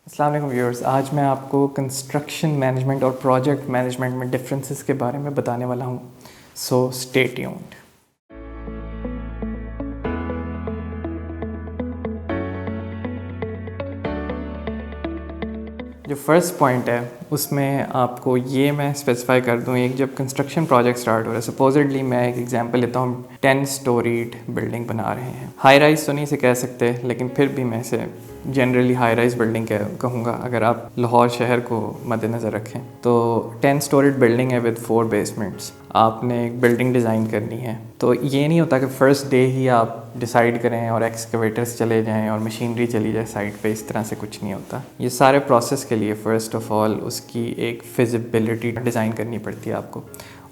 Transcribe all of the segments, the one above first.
अस्सलाम वालेकुम व्यूअर्स, आज मैं आपको कंस्ट्रक्शन मैनेजमेंट और प्रोजेक्ट मैनेजमेंट में डिफरेंसेस के बारे में बताने वाला हूँ। So stay tuned. जो फर्स्ट पॉइंट है उसमें आपको ये मैं स्पेसिफाई कर दूँ, एक जब कंस्ट्रक्शन प्रोजेक्ट स्टार्ट हो रहा है, सपोजिटली मैं एक एग्जांपल लेता हूँ, 10 स्टोरीड बिल्डिंग बना रहे हैं। हाई राइज तो नहीं से कह सकते, लेकिन फिर भी मैं इसे जनरली हाई राइज बिल्डिंग कहूँगा अगर आप लाहौर शहर को मद्देनज़र रखें। तो 10 स्टोरीड बिल्डिंग है विद 4 बेसमेंट्स। आपने एक बिल्डिंग डिज़ाइन करनी है, तो ये नहीं होता कि फ़र्स्ट डे ही आप डिसाइड करें और एक्सकवेटर्स चले जाएं और मशीनरी चली जाए साइट पे। इस तरह से कुछ नहीं होता। ये सारे प्रोसेस के लिए फ़र्स्ट ऑफ़ ऑल उसकी एक फिजिबिलिटी डिज़ाइन करनी पड़ती है आपको,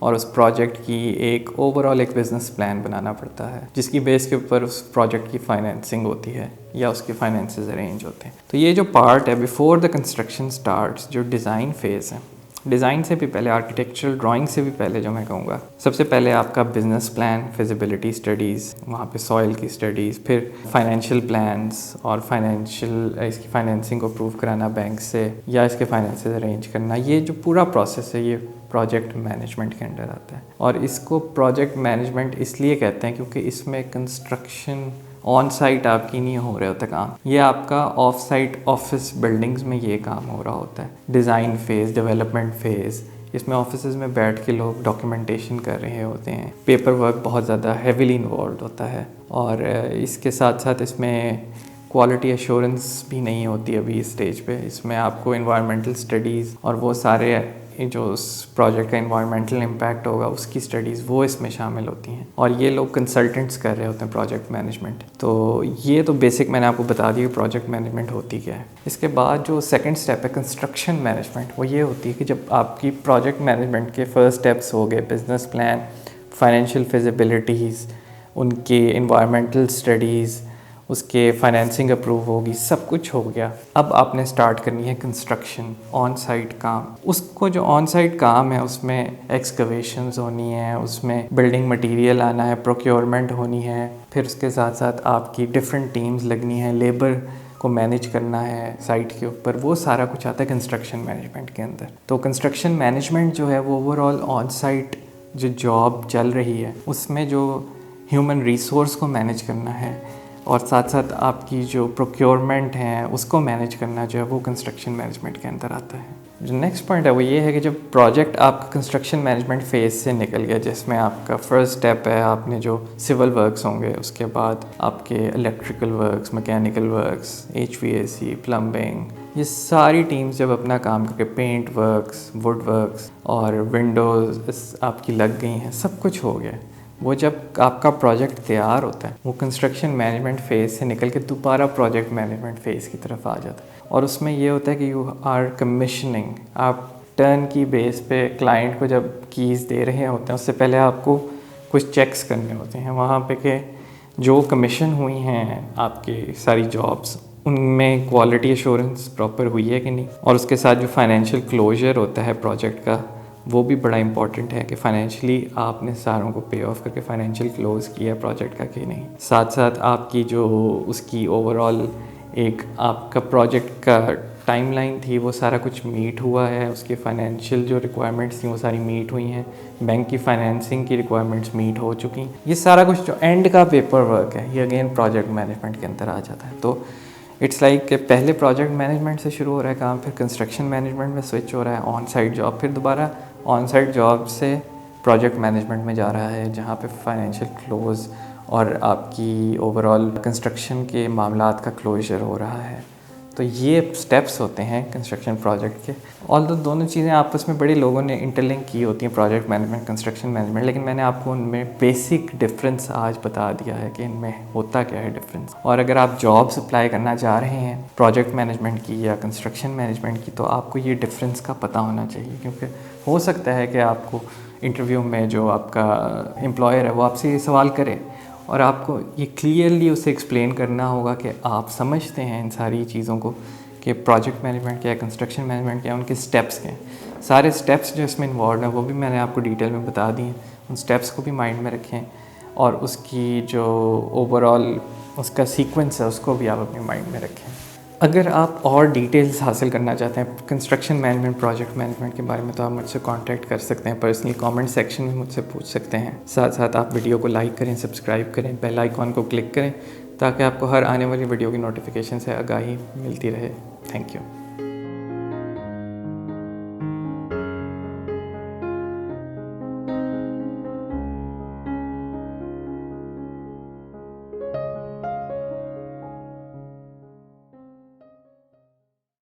और उस प्रोजेक्ट की एक ओवरऑल एक बिज़नेस प्लान बनाना पड़ता है, जिसकी बेस के ऊपर उस प्रोजेक्ट की फाइनेंसिंग होती है या उसके फाइनेंसेस अरेंज होते हैं। तो ये जो पार्ट है बिफोर द कंस्ट्रक्शन स्टार्ट्स, जो डिज़ाइन फेज़ है, डिज़ाइन से भी पहले, आर्किटेक्चरल ड्राइंग से भी पहले, जो मैं कहूँगा सबसे पहले आपका बिजनेस प्लान, फिजिबिलिटी स्टडीज़, वहाँ पे सॉइल की स्टडीज़, फिर फाइनेंशियल प्लान्स और इसकी फाइनेंसिंग को अप्रूव कराना बैंक से या इसके फाइनेंसेस अरेंज करना। ये जो पूरा प्रोसेस है ये प्रोजेक्ट मैनेजमेंट के अंडर आता है। और इसको प्रोजेक्ट मैनेजमेंट इसलिए कहते हैं क्योंकि इसमें कंस्ट्रक्शन ऑन साइट आपकी नहीं हो रहा होता काम, ये आपका ऑफ साइट ऑफिस बिल्डिंग्स में ये काम हो रहा होता है। डिज़ाइन फेज़, डेवलपमेंट फेज़, इसमें ऑफिसेज में बैठ के लोग डॉक्यूमेंटेशन कर रहे होते हैं, पेपर वर्क बहुत ज़्यादा हैविली इन्वॉल्व होता है, और इसके साथ साथ इसमें क्वालिटी एश्योरेंस भी नहीं होती अभी इस स्टेज पे। इसमें आपको इन्वायरमेंटल स्टडीज़ और वो सारे जो उस प्रोजेक्ट का इन्वायरमेंटल इम्पैक्ट होगा उसकी स्टडीज़ वो इसमें शामिल होती हैं, और ये लोग कंसल्टेंट्स कर रहे होते हैं प्रोजेक्ट मैनेजमेंट। तो ये तो बेसिक मैंने आपको बता दिया प्रोजेक्ट मैनेजमेंट होती क्या है। इसके बाद जो सेकंड स्टेप है कंस्ट्रक्शन मैनेजमेंट, वो ये होती है कि जब आपकी प्रोजेक्ट मैनेजमेंट के फर्स्ट स्टेप्स हो गए, बिजनेस प्लान, फाइनेंशियल फिजिबिलिटीज़, उनके इन्वायरमेंटल स्टडीज़, उसके फाइनेंसिंग अप्रूव होगी, सब कुछ हो गया, अब आपने स्टार्ट करनी है कंस्ट्रक्शन, ऑन साइट काम। उसको जो ऑन साइट काम है उसमें एक्सकवेशंस होनी है, उसमें बिल्डिंग मटेरियल आना है, प्रोक्योरमेंट होनी है, फिर उसके साथ साथ आपकी डिफरेंट टीम्स लगनी है, लेबर को मैनेज करना है साइट के ऊपर, वो सारा कुछ आता है कंस्ट्रक्शन मैनेजमेंट के अंदर। तो कंस्ट्रक्शन मैनेजमेंट जो है वो ओवरऑल ऑन साइट जो जॉब चल रही है उसमें जो ह्यूमन रिसोर्स को मैनेज करना है, और साथ साथ आपकी जो प्रोक्योरमेंट है उसको मैनेज करना जो है वो कंस्ट्रक्शन मैनेजमेंट के अंदर आता है। जो नेक्स्ट पॉइंट है वो ये है कि जब प्रोजेक्ट आपका कंस्ट्रक्शन मैनेजमेंट फेज़ से निकल गया, जिसमें आपका फर्स्ट स्टेप है आपने जो सिविल वर्क्स होंगे, उसके बाद आपके electrical works, mechanical works, HVAC, plumbing, ये सारी टीम्स जब अपना काम करके पेंट वर्क्स, वुड वर्क्स और विंडोज़ आपकी लग गई हैं, सब कुछ हो गया, वो जब आपका प्रोजेक्ट तैयार होता है वो कंस्ट्रक्शन मैनेजमेंट फ़ेज़ से निकल के दोबारा प्रोजेक्ट मैनेजमेंट फ़ेज़ की तरफ आ जाता है। और उसमें ये होता है कि यू आर कमीशनिंग, आप टर्न की बेस पे क्लाइंट को जब कीज़ दे रहे होते हैं उससे पहले आपको कुछ चेक्स करने होते हैं वहाँ पे कि जो कमीशन हुई हैं आपकी सारी जॉब्स, उनमें क्वालिटी एश्योरेंस प्रॉपर हुई है कि नहीं, और उसके साथ जो फाइनेंशियल क्लोजर होता है प्रोजेक्ट का वो भी बड़ा इंपॉर्टेंट है कि फाइनेंशियली आपने सारों को पे ऑफ करके फाइनेंशियल क्लोज किया प्रोजेक्ट का कि नहीं। साथ साथ आपकी जो उसकी ओवरऑल एक आपका प्रोजेक्ट का टाइमलाइन थी वो सारा कुछ मीट हुआ है, उसके फाइनेंशियल जो रिक्वायरमेंट्स थी वो सारी मीट हुई हैं, बैंक की फाइनेंसिंग की रिक्वायरमेंट्स मीट हो चुकी। ये सारा कुछ जो एंड का पेपर वर्क है ये अगेन प्रोजेक्ट मैनेजमेंट के अंदर आ जाता है। तो इट्स लाइक कि पहले प्रोजेक्ट मैनेजमेंट से शुरू हो रहा है काम, फिर कंस्ट्रक्शन मैनेजमेंट में स्विच हो रहा है, ऑन साइट जॉब, फिर दोबारा ऑन साइट जॉब से प्रोजेक्ट मैनेजमेंट में जा रहा है, जहाँ पे फाइनेंशियल क्लोज और आपकी ओवरऑल कंस्ट्रक्शन के मामलात का क्लोजर हो रहा है। तो ये स्टेप्स होते हैं कंस्ट्रक्शन प्रोजेक्ट के। ऑल दोनों चीज़ें आपस में बड़े लोगों ने इंटरलिंक की होती हैं, प्रोजेक्ट मैनेजमेंट, कंस्ट्रक्शन मैनेजमेंट, लेकिन मैंने आपको उनमें बेसिक डिफरेंस आज बता दिया है कि इनमें होता क्या है डिफरेंस। और अगर आप जॉब्स अप्लाई करना चाह रहे हैं प्रोजेक्ट मैनेजमेंट की या कंस्ट्रक्शन मैनेजमेंट की, तो आपको ये डिफरेंस का पता होना चाहिए, क्योंकि हो सकता है कि आपको इंटरव्यू में जो आपका एम्प्लॉयर है वो आपसे ये सवाल करे और आपको ये क्लियरली उसे एक्सप्लेन करना होगा कि आप समझते हैं इन सारी चीज़ों को कि प्रोजेक्ट मैनेजमेंट क्या है, कंस्ट्रक्शन मैनेजमेंट क्या है, उनके स्टेप्स क्या हैं। सारे स्टेप्स जो इसमें इन्वॉल्व हैं वो भी मैंने आपको डिटेल में बता दी हैं। उन स्टेप्स को भी माइंड में रखें और उसकी जो ओवरऑल उसका सीक्वेंस है उसको भी आप अपने माइंड में रखें। अगर आप और डिटेल्स हासिल करना चाहते हैं कंस्ट्रक्शन मैनेजमेंट, प्रोजेक्ट मैनेजमेंट के बारे में, तो आप मुझसे कांटेक्ट कर सकते हैं पर्सनली, कमेंट सेक्शन में मुझसे पूछ सकते हैं। साथ साथ आप वीडियो को लाइक करें, सब्सक्राइब करें, बेल आइकॉन को क्लिक करें ताकि आपको हर आने वाली वीडियो की नोटिफिकेशन से आगाही मिलती रहे। Thank you.